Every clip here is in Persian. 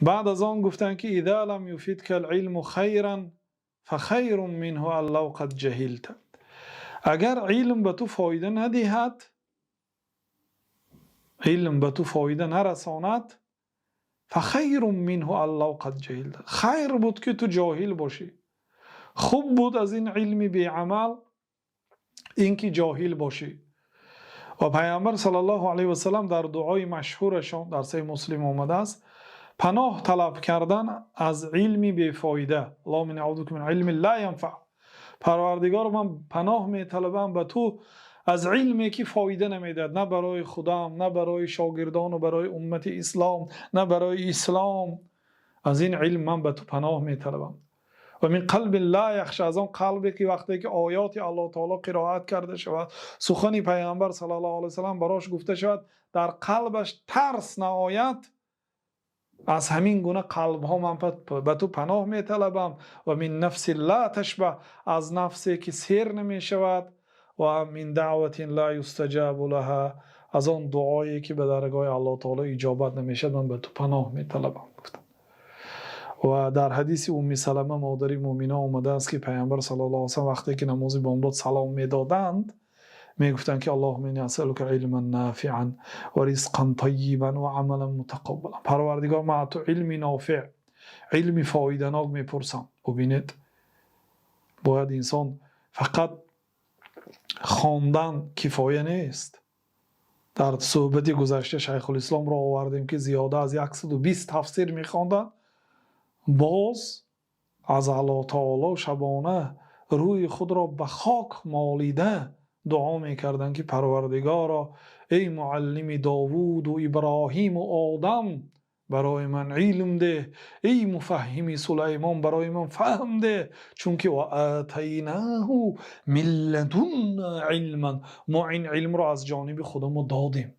بعد از آن گفتن که اذا لم یفیدک العلم خیرا فخیر منه ان لو قد جهلت. اگر علم به تو فایده ندهد، علم به تو فایده نرساند، فخیر منه ان لو قد جهلت، خیر بود که تو جاهل باشی. خوب بود از این علم بی عمل اینکه جاهل باشی. و پیامبر صلی الله علیه و سلم در دعای مشهورشان در صحیح مسلم آمده است، پناه طلب کردن از علمی بی فایده. اللهم انی اعوذ بک من علم لا ینفع. پروردگار من پناه می طلبم به تو از علمی که فایده نمیدهد، نه برای خودم، نه برای شاگردان و برای امت اسلام، نه برای اسلام. از این علم من به تو پناه می طلبم. و من قلب لا یخشی، از آن قلبی که وقتی که آیات الله تعالی قرائت کرده شود، سخن پیامبر صلی الله علیه و سلم براش گفته شود، در قلبش ترس نآید، از همین گونه قلب ها من به تو پناه می طلبم. و من نفس لا تشبع، از نفسی که سیر نمی شود. و من دعوت لا یستجاب لها، از آن دعایی که به درگاه الله تعالی اجابت نمی شود، من به تو پناه می طلبم. و در حدیث ام سلمه مادر مؤمنه آمده است که پیامبر صلی الله علیه و سلم وقتی که نماز بامداد سلام میدادند میگفتند که اللهم انی اسالک علما نافعا و رزقا طیبا و عملا متقبلا. پروردگار من تو علم نافع، علم فایده‌ناک میپرسم. ببینید باید انسان فقط خواندن کفایه نیست. در صحبت گذشته شیخ الاسلام را آوردیم که زیاده از 120 تفسیر میخواندند، باز از الله تعالی شبانه روی خود را به خاک مالیده دعا میکردن که پروردگارا ای معلم داوود و ابراهیم و آدم برای من علم ده، ای مفهم سلیمان برای من فهم ده، چون که و آتیناه من لدنا علما، ما این علم را از جانب خودمون دادیم.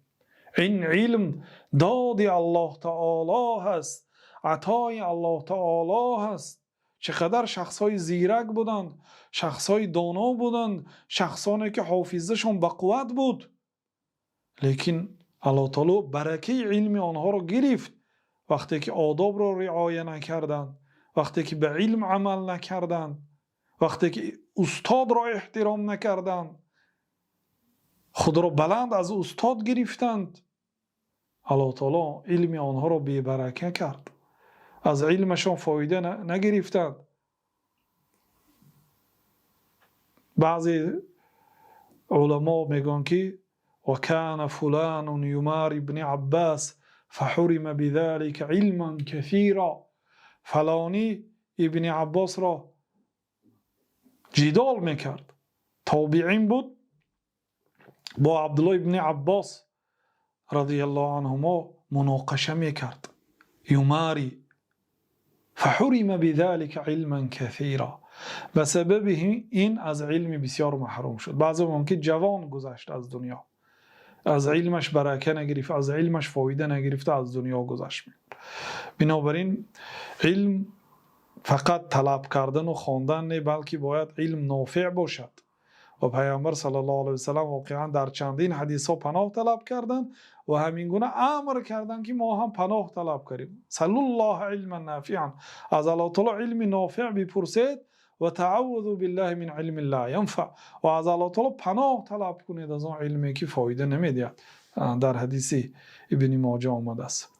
این علم داد الله تعالی هست، عطای الله تعالی هست. چقدر شخصای زیرک بودند، شخصای دانا بودند، شخصانی که حافظه‌شون به قوت بود، لیکن الله تعالی برکه علم آنها را گرفت وقتی که آداب را رعایت نکردند، وقتی که به علم عمل نکردند، وقتی که استاد را احترام نکردند، خود را بلند از استاد گرفتند. الله تعالی علم آنها را بی برکه کرد، از علمشان فایده نگرفتند. بعضی علما میگن که وكان فلان يمار ابن عباس فحرم بذلك علما كثيرا، فلانی ابن عباس را جدال میکرد، تابعین بود، با عبدالله ابن عباس رضی الله عنهما مناقشه میکرد. یماری فحرم بذلك علما كثيرا، به سبب این از علم بسیار محروم شد. بعضی ممکن جوان گذشت از دنیا، از علمش برکه نگرفت، از علمش فایده نگرفت، از دنیا گذشت. بنابراین علم فقط طلب کردن و خواندن نه، بلکه باید علم نافع باشد. و پیامبر صلی الله علیه و سلم واقعا در چندین حدیث ها پناه طلب کردن و همین گونه امر کردن که ما هم پناه طلب کنیم. صلی الله علما نافعا، از الله تعالی علم نافع بپرسید و تعوذوا بالله من علم لا ينفع، و از الله تعالی پناه طلب کنید از آن علمی که فایده نمیدهد. در حدیث ابن ماجه آمده است.